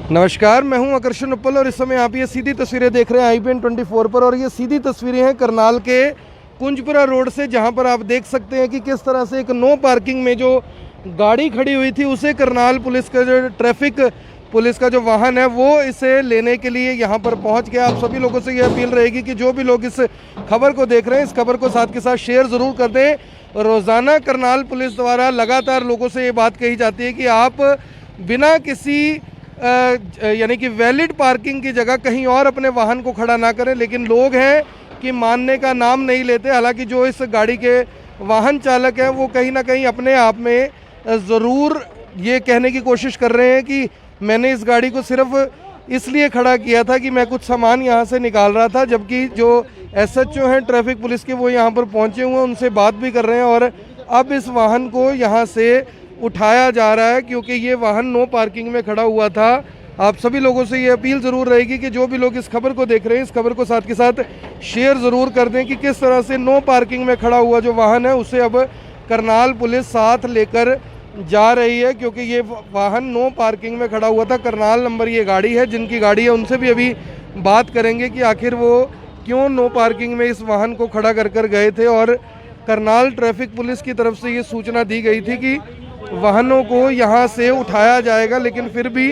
नमस्कार, मैं हूं आकर्षण उपल और इस समय आप ये सीधी तस्वीरें देख रहे हैं IBN 24 पर। और ये सीधी तस्वीरें हैं करनाल के कुंजपुरा रोड से, जहां पर आप देख सकते हैं कि किस तरह से एक नो पार्किंग में जो गाड़ी खड़ी हुई थी उसे करनाल पुलिस का जो ट्रैफिक पुलिस का जो वाहन है वो इसे लेने के लिए यहां पर पहुंच गया। आप सभी लोगों से ये अपील रहेगी कि जो भी लोग इस खबर को देख रहे हैं, इस खबर को साथ के साथ शेयर ज़रूर कर दें। रोज़ाना करनाल पुलिस द्वारा लगातार लोगों से ये बात कही जाती है कि आप बिना किसी यानी कि वैलिड पार्किंग की जगह कहीं और अपने वाहन को खड़ा ना करें, लेकिन लोग हैं कि मानने का नाम नहीं लेते। हालांकि जो इस गाड़ी के वाहन चालक हैं वो कहीं ना कहीं अपने आप में ज़रूर ये कहने की कोशिश कर रहे हैं कि मैंने इस गाड़ी को सिर्फ इसलिए खड़ा किया था कि मैं कुछ सामान यहाँ से निकाल रहा था। जबकि जो SHO हैं ट्रैफिक पुलिस के, वो यहाँ पर पहुँचे हुए हैं, उनसे बात भी कर रहे हैं और अब इस वाहन को यहाँ से उठाया जा रहा है क्योंकि ये वाहन नो पार्किंग में खड़ा हुआ था। आप सभी लोगों से ये अपील ज़रूर रहेगी कि जो भी लोग इस खबर को देख रहे हैं, इस खबर को साथ के साथ शेयर ज़रूर कर दें कि किस तरह से नो पार्किंग में खड़ा हुआ जो वाहन है उसे अब करनाल पुलिस साथ लेकर जा रही है, क्योंकि ये वाहन नो पार्किंग में खड़ा हुआ था। करनाल नंबर ये गाड़ी है, जिनकी गाड़ी है उनसे भी अभी बात करेंगे कि आखिर वो क्यों नो पार्किंग में इस वाहन को खड़ा कर गए थे। और करनाल ट्रैफिक पुलिस की तरफ से ये सूचना दी गई थी कि वाहनों को यहाँ से उठाया जाएगा, लेकिन फिर भी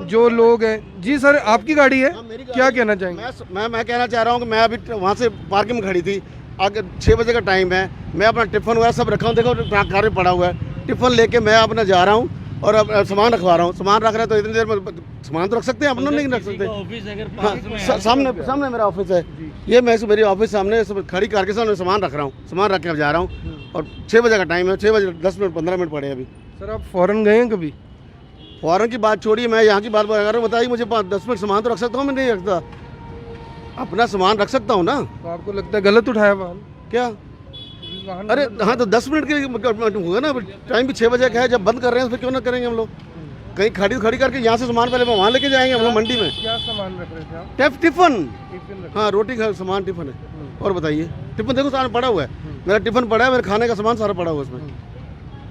जो लोग हैं। जी सर, आपकी गाड़ी है, क्या कहना चाहेंगे? मैं कहना चाह रहा हूँ कि मैं अभी वहाँ से पार्किंग में खड़ी थी, आगे 6 बजे का टाइम है, मैं अपना टिफ़िन वगैरह सब रखा हूँ, देखो कार में पड़ा हुआ है, टिफ़िन लेके मैं अपना जा रहा हूँ और अब सामान रखवा रहा हूँ। सामान रख रहे हैं तो इतनी देर में सामान तो रख सकते हैं, अपना नहीं रख सकते। हाँ, सामने मेरा ऑफिस है, ये मैं मेरी ऑफिस सामने खड़ी करके सामने सामान रख रहा हूँ, सामान रख के अब जा रहा हूँ और 6 बजे का टाइम है, 6 बजे 10 मिनट 15 मिनट पड़े अभी। सर आप फ़ौरन गए हैं कभी? फ़ौरन की बात छोड़िए, मैं यहाँ की बात कर रहा हूँ। बताइए मुझे 10 मिनट सामान तो रख सकता हूँ, मैं नहीं रखता, अपना सामान रख सकता हूँ ना। तो आपको लगता है गलत उठाया वाहन? क्या वाहन? अरे हाँ, तो 10 मिनट के लिए होगा ना, टाइम भी 6 बजे का है। जब बंद कर रहे हैं तो फिर क्यों ना करेंगे हम लोग? कहीं खड़ी करके यहाँ से सामान पहले वहाँ लेके जाएंगे हम लोग मंडी में। क्या सामान रख रहे थे आप? टिफ़िन। हाँ, रोटी का सामान टिफ़िन है। और बताइए, टिफ़िन देखो सारा पड़ा हुआ है, मेरा टिफ़िन पड़ा है, मेरे खाने का सामान सारा पड़ा हुआ है उसमें।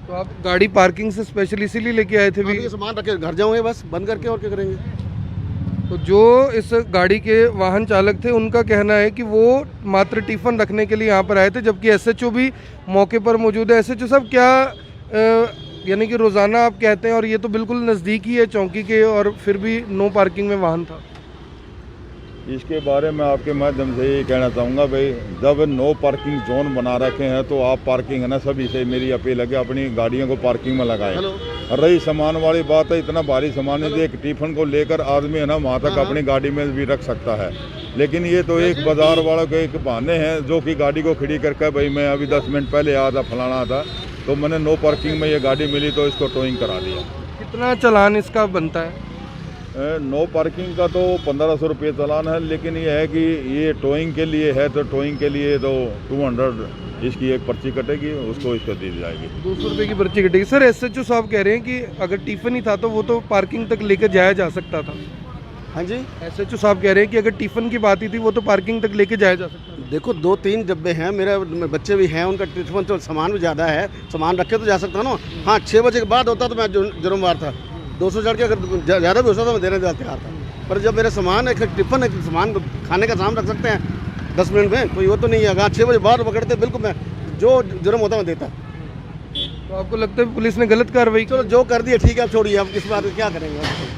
तो आप गाड़ी पार्किंग से स्पेशल इसीलिए लेके आए थे भी? ये सामान रख के घर जाऊँगे बस, बंद करके, और क्या करेंगे। तो जो इस गाड़ी के वाहन चालक थे उनका कहना है कि वो मात्र टिफ़िन रखने के लिए यहाँ पर आए थे, जबकि SHO भी मौके पर मौजूद है। SHO साहब, क्या यानी कि रोज़ाना आप कहते हैं और ये तो बिल्कुल नज़दीक ही है चौकी के, और फिर भी नो पार्किंग में वाहन था? इसके बारे में आपके माध्यम से ये कहना चाहूँगा भाई, जब नो पार्किंग जोन बना रखे हैं तो आप पार्किंग है ना, सभी से मेरी अपील है कि अपनी गाड़ियों को पार्किंग में लगाएं। रही सामान वाली बात है, इतना भारी सामान है, एक टिफ़िन को लेकर आदमी है ना वहाँ तक अपनी गाड़ी में भी रख सकता है। लेकिन ये तो एक बाजार वालों के एक बहाने हैं जो कि गाड़ी को खड़ी करके भाई मैं अभी 10 मिनट पहले आया था, फलाना था, तो मैंने नो पार्किंग में ये गाड़ी मिली तो इसको टोइंग करा दिया। कितना चालान इसका बनता है? नो पार्किंग का तो 1500 रुपये चालान है, लेकिन ये है कि ये टोइंग के लिए है तो टोइंग के लिए तो 200 इसकी एक पर्ची कटेगी, उसको इसको दी जाएगी, 200 रुपये की पर्ची कटेगी। सर SHO साहब कह रहे हैं कि अगर टिफ़िन ही था तो वो तो पार्किंग तक लेकर जाया जा सकता था। हाँ जी, SHO साहब कह रहे हैं कि अगर टिफ़िन की बात ही थी वो तो पार्किंग तक लेके जाया जा सकता है। देखो 2-3 डब्बे हैं, मेरे बच्चे भी हैं, उनका टिफ़िन तो सामान भी ज़्यादा है, सामान रख के तो जा सकता ना। हाँ, 6 बजे के बाद होता तो मैं जुर्मवार था, 200 चढ़ के अगर ज़्यादा भी होता तो मैं देने तैयार था। पर जब मेरे सामान एक टिफ़िन एक सामान खाने का सामान रख सकते हैं 10 मिनट में, कोई वो तो नहीं है। अगर 6 बजे बाद पकड़ते बिल्कुल मैं जो जुर्म होता मैं देता। तो आपको लगता है पुलिस ने गलत कार्रवाई? चलो जो कर दिया ठीक है, अब छोड़िए, अब इस बात में क्या करेंगे।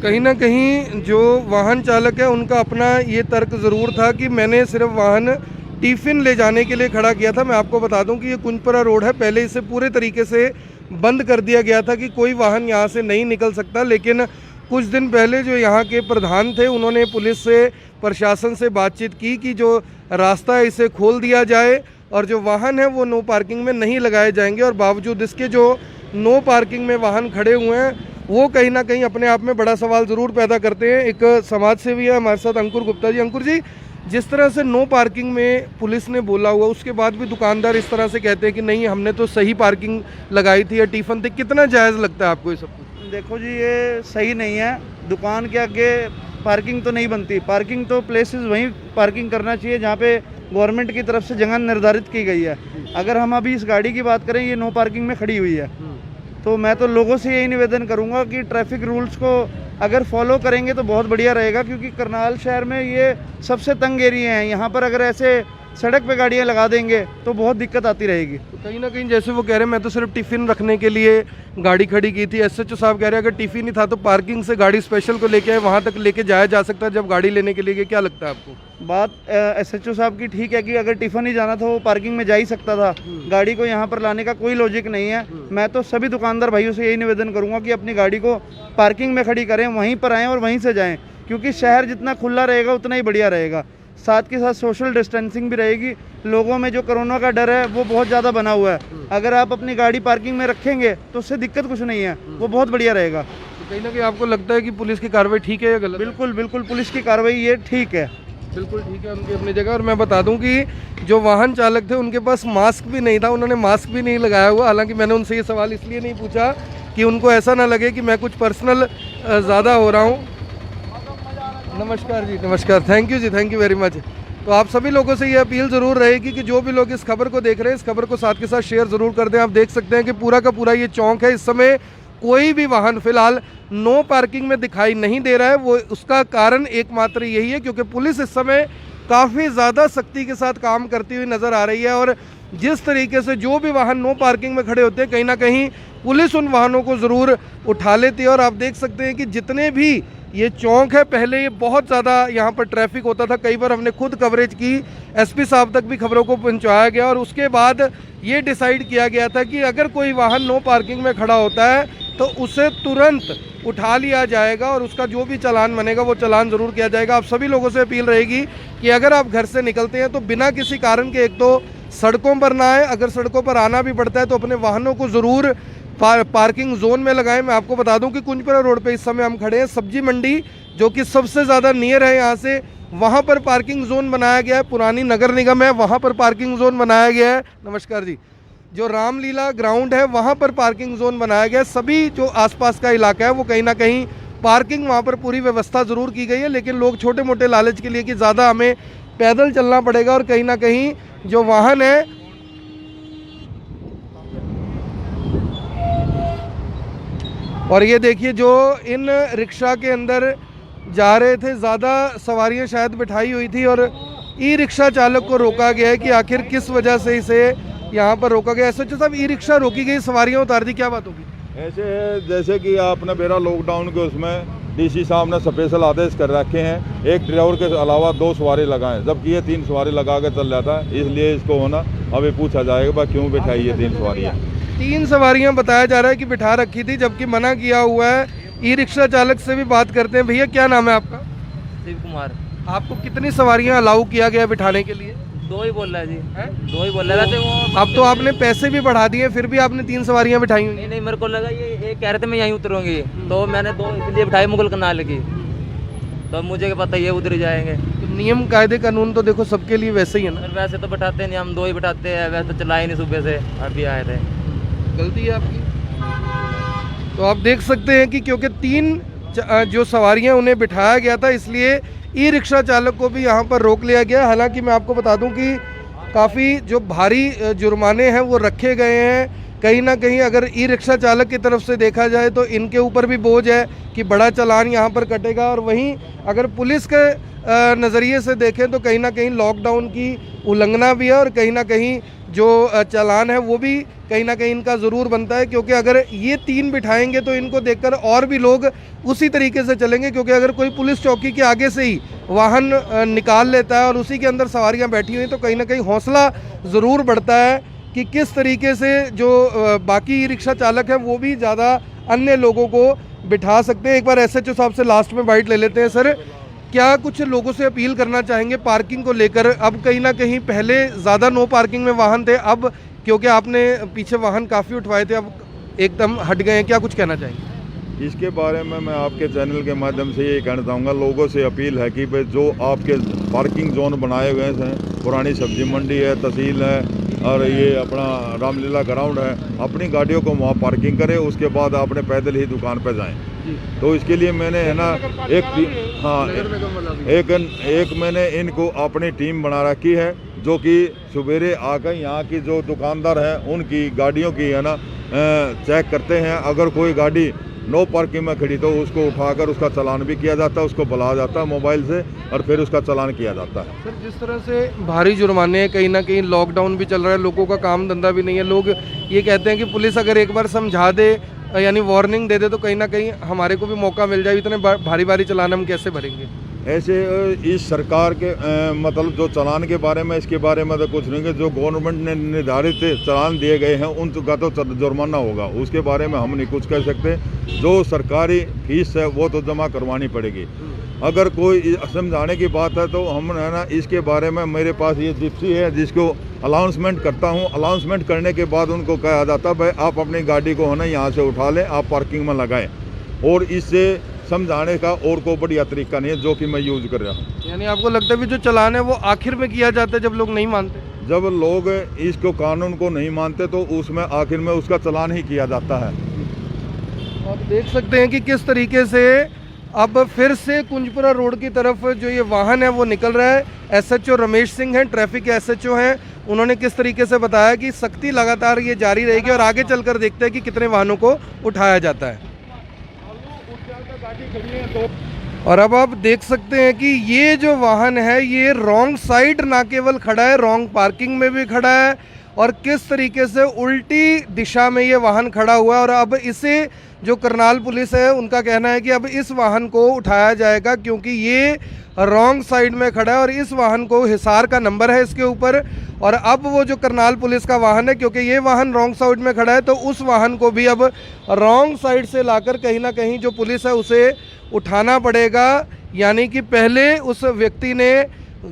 कहीं ना कहीं जो वाहन चालक है उनका अपना ये तर्क ज़रूर था कि मैंने सिर्फ वाहन टिफ़िन ले जाने के लिए खड़ा किया था। मैं आपको बता दूं कि ये कुंजपुरा रोड है, पहले इसे पूरे तरीके से बंद कर दिया गया था कि कोई वाहन यहाँ से नहीं निकल सकता। लेकिन कुछ दिन पहले जो यहाँ के प्रधान थे उन्होंने पुलिस से, प्रशासन से बातचीत की कि जो रास्ता है इसे खोल दिया जाए और जो वाहन है वो नो पार्किंग में नहीं लगाए जाएंगे। और बावजूद इसके जो नो पार्किंग में वाहन खड़े हुए हैं वो कहीं ना कहीं अपने आप में बड़ा सवाल ज़रूर पैदा करते हैं। एक समाज सेवी है हमारे साथ, अंकुर गुप्ता जी। अंकुर जी, जिस तरह से नो पार्किंग में पुलिस ने बोला हुआ, उसके बाद भी दुकानदार इस तरह से कहते हैं कि नहीं हमने तो सही पार्किंग लगाई थी या टिफ़िन थी, कितना जायज़ लगता है आपको ये सब? देखो जी, ये सही नहीं है। दुकान के आगे पार्किंग तो नहीं बनती, पार्किंग तो प्लेसेस वहीं पार्किंग करना चाहिए जहाँ पे गवर्नमेंट की तरफ से जगह निर्धारित की गई है। अगर हम अभी इस गाड़ी की बात करें, ये नो पार्किंग में खड़ी हुई है, तो मैं तो लोगों से यही निवेदन करूंगा कि ट्रैफिक रूल्स को अगर फॉलो करेंगे तो बहुत बढ़िया रहेगा, क्योंकि करनाल शहर में ये सबसे तंग एरिया है। यहाँ पर अगर ऐसे सड़क पे गाड़ियाँ लगा देंगे तो बहुत दिक्कत आती रहेगी। तो कहीं ना कहीं जैसे वो कह रहे हैं मैं तो सिर्फ टिफ़िन रखने के लिए गाड़ी खड़ी की थी, एसएचओ साहब कह रहे हैं अगर टिफ़िन ही था तो पार्किंग से गाड़ी स्पेशल को लेके आए, वहाँ तक लेके जाया जा सकता है जब गाड़ी लेने के लिए गए। क्या लगता है आपको? बात एसएचओ साहब की ठीक है कि अगर टिफ़िन ही जाना था वो पार्किंग में जा ही सकता था, गाड़ी को यहाँ पर लाने का कोई लॉजिक नहीं है। मैं तो सभी दुकानदार भाइयों से यही निवेदन करूँगा कि अपनी गाड़ी को पार्किंग में खड़ी करें, वहीं पर आएँ और वहीं से जाएँ, क्योंकि शहर जितना खुला रहेगा उतना ही बढ़िया रहेगा। साथ के साथ सोशल डिस्टेंसिंग भी रहेगी। लोगों में जो कोरोना का डर है वो बहुत ज़्यादा बना हुआ है, अगर आप अपनी गाड़ी पार्किंग में रखेंगे तो उससे दिक्कत कुछ नहीं है, वो बहुत बढ़िया रहेगा। तो कहीं ना कहीं आपको लगता है कि पुलिस की कार्रवाई ठीक है या गलत? बिल्कुल बिल्कुल, पुलिस की कार्रवाई ये ठीक है, बिल्कुल ठीक है उनकी अपनी जगह। और मैं बता दूं कि जो वाहन चालक थे उनके पास मास्क भी नहीं था, उन्होंने मास्क भी नहीं लगाया हुआ। हालांकि मैंने उनसे ये सवाल इसलिए नहीं पूछा कि उनको ऐसा ना लगे कि मैं कुछ पर्सनल ज़्यादा हो रहा हूँ। नमस्कार जी, नमस्कार, थैंक यू जी, थैंक यू वेरी मच। तो आप सभी लोगों से ये अपील ज़रूर रहेगी कि जो भी लोग इस खबर को देख रहे हैं, इस खबर को साथ के साथ शेयर ज़रूर कर दें। आप देख सकते हैं कि पूरा का पूरा ये चौक है, इस समय कोई भी वाहन फिलहाल नो पार्किंग में दिखाई नहीं दे रहा है। वो उसका कारण एकमात्र यही है क्योंकि पुलिस इस समय काफ़ी ज़्यादा सख्ती के साथ काम करती हुई नज़र आ रही है। और जिस तरीके से जो भी वाहन नो पार्किंग में खड़े होते हैं, कहीं ना कहीं पुलिस उन वाहनों को ज़रूर उठा लेती है। और आप देख सकते हैं कि जितने भी ये चौक है, पहले ये बहुत ज़्यादा यहाँ पर ट्रैफिक होता था। कई बार हमने खुद कवरेज की, एसपी साहब तक भी खबरों को पहुँचाया गया और उसके बाद ये डिसाइड किया गया था कि अगर कोई वाहन नो पार्किंग में खड़ा होता है तो उसे तुरंत उठा लिया जाएगा और उसका जो भी चालान बनेगा वो चालान ज़रूर किया जाएगा। आप सभी लोगों से अपील रहेगी कि अगर आप घर से निकलते हैं तो बिना किसी कारण के एक तो सड़कों पर ना आए, अगर सड़कों पर आना भी पड़ता है तो अपने वाहनों को ज़रूर पार्किंग जोन में लगाएं। मैं आपको बता दूं कि कुंजपुरा रोड पे इस समय हम खड़े हैं, सब्जी मंडी जो कि सबसे ज़्यादा नियर है यहाँ से, वहाँ पर पार्किंग जोन बनाया गया है। पुरानी नगर निगम है, वहाँ पर पार्किंग जोन बनाया गया है। नमस्कार जी। जो रामलीला ग्राउंड है वहाँ पर पार्किंग जोन बनाया गया है। सभी जो आसपास का इलाका है वो कहीं ना कहीं पार्किंग, वहाँ पर पूरी व्यवस्था ज़रूर की गई है, लेकिन लोग छोटे मोटे लालच के लिए कि ज़्यादा हमें पैदल चलना पड़ेगा और कहीं ना कहीं जो वाहन है और ये देखिए जो इन रिक्शा के अंदर जा रहे थे, ज़्यादा सवारियां शायद बिठाई हुई थी और ई रिक्शा चालक को रोका गया है कि आखिर किस वजह से इसे यहाँ पर रोका गया। एसएचओ साहब, ई रिक्शा रोकी गई, सवारियां उतार दी, क्या बात होगी? ऐसे है जैसे कि आपने मेरा लॉकडाउन के उसमें डीसी साहब ने स्पेशल आदेश कर रखे हैं, एक ड्राइवर के अलावा 2 सवारी लगाएं, जबकि ये 3 सवारी लगा के चल जाता है। इसलिए इसको होना अभी पूछा जाएगा भाई क्यों बिठाई ये 3 सवारियाँ। 3 सवारियां बताया जा रहा है कि बिठा रखी थी, जबकि मना किया हुआ है। ई रिक्शा चालक से भी बात करते हैं। भैया क्या नाम है आपका? शिव कुमार। आपको कितनी सवारियां अलाउ किया गया बिठाने के लिए? 2 ही बोल रहा है जी, 2 ही बोल रहा है। वो अब तो आपने पैसे भी बढ़ा दिए, फिर भी आपने 3 सवारियां बिठाई हुई। नहीं, मेरे को लगा ये कह रहे थे मैं यहीं उतरूंगी, तो मैंने 2 इसलिए बिठाई मुगल करनाल की, तो मुझे क्या पता ये उधर ही जाएंगे। तो नियम कायदे कानून तो देखो सबके लिए वैसे ही है ना। वैसे तो बैठाते नहीं, हम 2 ही बैठाते हैं, वैसे तो चलाए नहीं सुबह से, अभी आए थे। गलती है आपकी। तो आप देख सकते हैं कि क्योंकि 3 जो सवारियां उन्हें बिठाया गया था, इसलिए ई रिक्शा चालक को भी यहाँ पर रोक लिया गया। हालांकि मैं आपको बता दूं कि काफ़ी जो भारी जुर्माने हैं वो रखे गए हैं। कहीं ना कहीं अगर ई रिक्शा चालक की तरफ से देखा जाए तो इनके ऊपर भी बोझ है कि बड़ा चालान यहाँ पर कटेगा, और वहीं अगर पुलिस के नज़रिए से देखें तो कहीं ना कहीं लॉकडाउन की उल्लंघना भी है और कहीं ना कहीं जो चालान है वो भी कहीं ना कहीं इनका ज़रूर बनता है। क्योंकि अगर ये 3 बिठाएंगे तो इनको देखकर और भी लोग उसी तरीके से चलेंगे, क्योंकि अगर कोई पुलिस चौकी के आगे से ही वाहन निकाल लेता है और उसी के अंदर सवारियां बैठी हुई तो कहीं ना कहीं हौसला ज़रूर बढ़ता है कि किस तरीके से जो बाकी ई रिक्शा चालक हैं वो भी ज़्यादा अन्य लोगों को बिठा सकते हैं। एक बार एसएचओ साहब से लास्ट में बाइट ले लेते हैं। सर, क्या कुछ लोगों से अपील करना चाहेंगे पार्किंग को लेकर? अब कहीं ना कहीं पहले ज़्यादा नो पार्किंग में वाहन थे, अब क्योंकि आपने पीछे वाहन काफ़ी उठवाए थे अब एकदम हट गए हैं, क्या कुछ कहना चाहेंगे? इसके बारे में मैं आपके चैनल के माध्यम से ये कहना चाहूँगा, लोगों से अपील है कि भाई जो आपके पार्किंग जोन बनाए हुए हैं, पुरानी सब्जी मंडी है, तहसील है और ये अपना रामलीला ग्राउंड है, अपनी गाड़ियों को वहाँ पार्किंग करें, उसके बाद आपने पैदल ही दुकान पर जाएं। तो इसके लिए मैंने है ना एक मैंने इनको अपनी टीम बना रखी है जो कि सवेरे आकर यहाँ की जो दुकानदार हैं उनकी गाड़ियों की है ना चेक करते हैं। अगर कोई गाड़ी नो पार्किंग में खड़ी तो उसको उठाकर उसका चालान भी किया जाता है, उसको बुलाया जाता है मोबाइल से और फिर उसका चालान किया जाता है। सर जिस तरह से भारी जुर्माने हैं, कहीं ना कहीं लॉकडाउन भी चल रहा है, लोगों का काम धंधा भी नहीं है, लोग ये कहते हैं कि पुलिस अगर एक बार समझा दे यानी वार्निंग दे दे तो कहीं ना कहीं हमारे को भी मौका मिल जाए, इतने भारी भारी चालान हम कैसे भरेंगे? ऐसे इस सरकार के मतलब जो चालान के बारे में, इसके बारे में तो कुछ नहीं, कि जो गवर्नमेंट ने निर्धारित चालान दिए गए हैं उनका तो जुर्माना होगा, उसके बारे में हम नहीं कुछ कह सकते। जो सरकारी फीस है वो तो जमा करवानी पड़ेगी। अगर कोई समझाने की बात है तो हम है ना, इसके बारे में मेरे पास ये जिप्सी है जिसको अनाउंसमेंट करता हूँ। अनाउंसमेंट करने के बाद उनको कहा जाता है भाई आप अपनी गाड़ी को है ना यहाँ से उठा लें, आप पार्किंग में लगाएं। और इससे समझाने का और कोई बढ़िया तरीका नहीं है जो कि मैं यूज कर रहा हूँ। यानी आपको लगता है कि जो चालान है वो आखिर में किया जाता है जब लोग नहीं मानते? जब लोग इसको कानून को नहीं मानते तो उसमें आखिर में उसका चालान ही किया जाता है। आप देख सकते हैं कि किस तरीके से अब फिर से कुंजपुरा रोड की तरफ जो ये वाहन है वो निकल रहा है। एसएचओ रमेश सिंह हैं, ट्रैफिक के एसएचओ हैं, उन्होंने किस तरीके से बताया कि सख्ती लगातार ये जारी रहेगी और आगे चलकर देखते हैं कि कितने वाहनों को उठाया जाता है। और अब आप देख सकते हैं कि ये जो वाहन है ये रॉन्ग साइड ना केवल खड़ा है, रॉन्ग पार्किंग में भी खड़ा है और किस तरीके से उल्टी दिशा में ये वाहन खड़ा हुआ है। और अब इसे जो करनाल पुलिस है उनका कहना है कि अब इस वाहन को उठाया जाएगा क्योंकि ये रॉन्ग साइड में खड़ा है और इस वाहन को हिसार का नंबर है इसके ऊपर। और अब वो जो करनाल पुलिस का वाहन है, क्योंकि ये वाहन रॉन्ग साइड में खड़ा है तो उस वाहन को भी अब रॉन्ग साइड से लाकर कहीं ना कहीं जो पुलिस है उसे उठाना पड़ेगा। यानी कि पहले उस व्यक्ति ने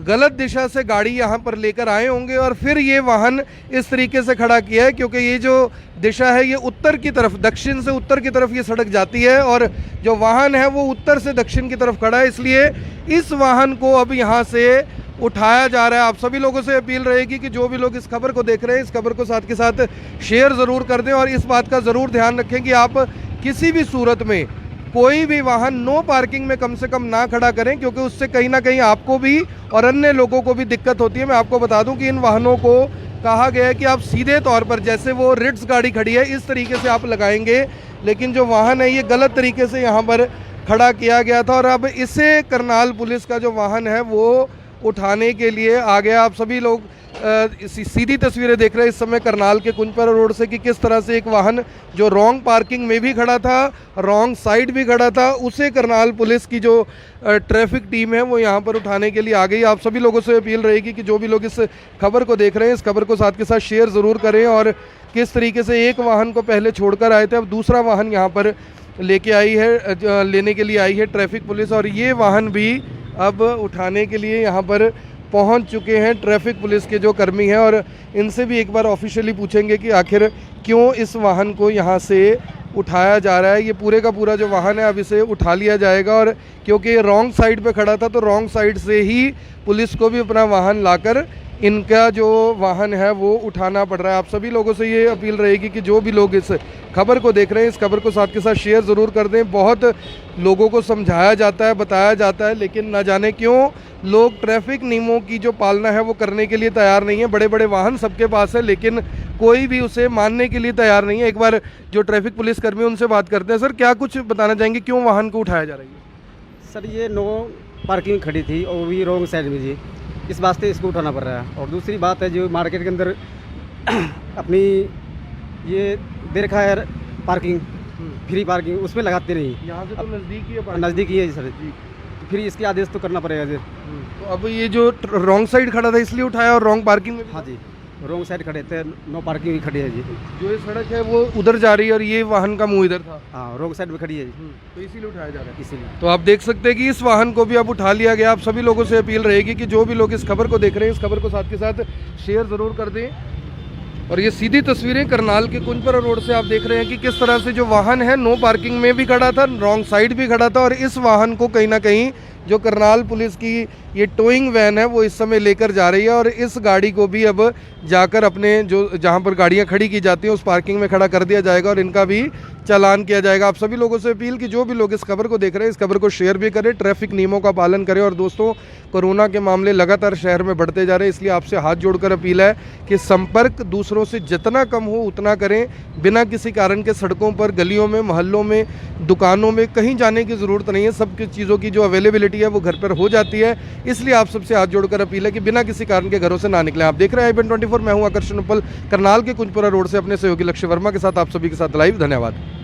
गलत दिशा से गाड़ी यहाँ पर लेकर आए होंगे और फिर ये वाहन इस तरीके से खड़ा किया है, क्योंकि ये जो दिशा है ये उत्तर की तरफ, दक्षिण से उत्तर की तरफ ये सड़क जाती है और जो वाहन है वो उत्तर से दक्षिण की तरफ खड़ा है, इसलिए इस वाहन को अब यहाँ से उठाया जा रहा है। आप सभी लोगों से अपील रहेगी कि जो भी लोग इस खबर को देख रहे हैं इस खबर को साथ के साथ शेयर ज़रूर कर दें और इस बात का ज़रूर ध्यान रखें कि आप किसी भी सूरत में कोई भी वाहन नो पार्किंग में कम से कम ना खड़ा करें, क्योंकि उससे कहीं ना कहीं आपको भी और अन्य लोगों को भी दिक्कत होती है। मैं आपको बता दूं कि इन वाहनों को कहा गया है कि आप सीधे तौर पर, जैसे वो रिट्स गाड़ी खड़ी है इस तरीके से आप लगाएंगे, लेकिन जो वाहन है ये गलत तरीके से यहाँ पर खड़ा किया गया था और अब इसे करनाल पुलिस का जो वाहन है वो उठाने के लिए आ गया। आप सभी लोग सीधी तस्वीरें देख रहे हैं इस समय करनाल के कुंजपुरा रोड से कि किस तरह से एक वाहन जो रॉन्ग पार्किंग में भी खड़ा था, रॉन्ग साइड भी खड़ा था, उसे करनाल पुलिस की जो ट्रैफिक टीम है वो यहाँ पर उठाने के लिए आ गई। आप सभी लोगों से अपील रहेगी कि जो भी लोग इस खबर को देख रहे हैं इस खबर को साथ के साथ शेयर ज़रूर करें और किस तरीके से एक वाहन को पहले छोड़कर आए थे अब दूसरा वाहन यहाँ पर लेने के लिए आई है ट्रैफिक पुलिस और ये वाहन भी अब उठाने के लिए यहाँ पर पहुंच चुके हैं ट्रैफिक पुलिस के जो कर्मी हैं और इनसे भी एक बार ऑफिशियली पूछेंगे कि आखिर क्यों इस वाहन को यहाँ से उठाया जा रहा है। ये पूरे का पूरा जो वाहन है अब इसे उठा लिया जाएगा और क्योंकि रॉन्ग साइड पे खड़ा था तो रॉन्ग साइड से ही पुलिस को भी अपना वाहन लाकर इनका जो वाहन है वो उठाना पड़ रहा है। आप सभी लोगों से ये अपील रहेगी कि जो भी लोग इस खबर को देख रहे हैं इस खबर को साथ के साथ शेयर ज़रूर कर दें। बहुत लोगों को समझाया जाता है, बताया जाता है, लेकिन ना जाने क्यों लोग ट्रैफिक नियमों की जो पालना है वो करने के लिए तैयार नहीं है। बड़े बड़े वाहन सबके पास है लेकिन कोई भी उसे मानने के लिए तैयार नहीं है। एक बार जो ट्रैफिक पुलिस कर्मी उनसे बात करते हैं। सर क्या कुछ बताना चाहेंगे, क्यों वाहन को उठाया जा रहा है? सर ये नो पार्किंग खड़ी थी और भी रॉन्ग साइड में थी, इस वास्ते इसको उठाना पड़ रहा है। और दूसरी बात है जो मार्केट के अंदर अपनी ये दे रखा है पार्किंग, फ्री पार्किंग, उसमें लगाते नहीं। यहाँ से तो नज़दीक ही है, नज़दीक ही है सर जी, तो फिर इसके आदेश तो करना पड़ेगा सर। तो अब ये जो रॉन्ग साइड खड़ा था इसलिए उठाया और रॉन्ग पार्किंग में भी? हाँ जी, रॉन्ग साइड खड़े थे, नो पार्किंग भी खड़ी है जी। जो ये सड़क है वो उधर जा रही है और ये वाहन का मुंह इधर था। हाँ, रॉन्ग साइड में खड़ी है जी, तो इसीलिए उठाया जा रहा है। इसीलिए तो आप देख सकते हैं कि इस वाहन को भी अब उठा लिया गया। आप सभी लोगों से अपील रहेगी कि जो भी लोग इस खबर को देख रहे हैं इस खबर को साथ के साथ शेयर ज़रूर कर दें। और ये सीधी तस्वीरें करनाल के कुंजपुरा रोड से आप देख रहे हैं कि किस तरह से जो वाहन है नो पार्किंग में भी खड़ा था, रॉन्ग साइड भी खड़ा था और इस वाहन को कहीं ना कहीं जो करनाल पुलिस की ये टोइंग वैन है वो इस समय लेकर जा रही है और इस गाड़ी को भी अब जाकर अपने जो जहाँ पर गाड़ियाँ खड़ी की जाती हैं उस पार्किंग में खड़ा कर दिया जाएगा और इनका भी चालान किया जाएगा। आप सभी लोगों से अपील कि जो भी लोग इस खबर को देख रहे हैं इस खबर को शेयर भी करें, ट्रैफिक नियमों का पालन करें। और दोस्तों, कोरोना के मामले लगातार शहर में बढ़ते जा रहे हैं, इसलिए आपसे हाथ जोड़कर अपील है कि संपर्क दूसरों से जितना कम हो उतना करें। बिना किसी कारण के सड़कों पर, गलियों में, मोहल्लों में, दुकानों में कहीं जाने की ज़रूरत नहीं है। सब चीज़ों की जो अवेलेबिलिटी है वो घर पर हो जाती है, इसलिए आप सबसे हाथ जोड़कर अपील है कि बिना किसी कारण के घरों से ना निकलें। आप देख रहे हैं IBN24, मैं हूं आकर्षण उपल, करनाल के कुंजपुरा रोड से अपने सहयोगी लक्ष्य वर्मा के साथ आप सभी के साथ लाइव। धन्यवाद।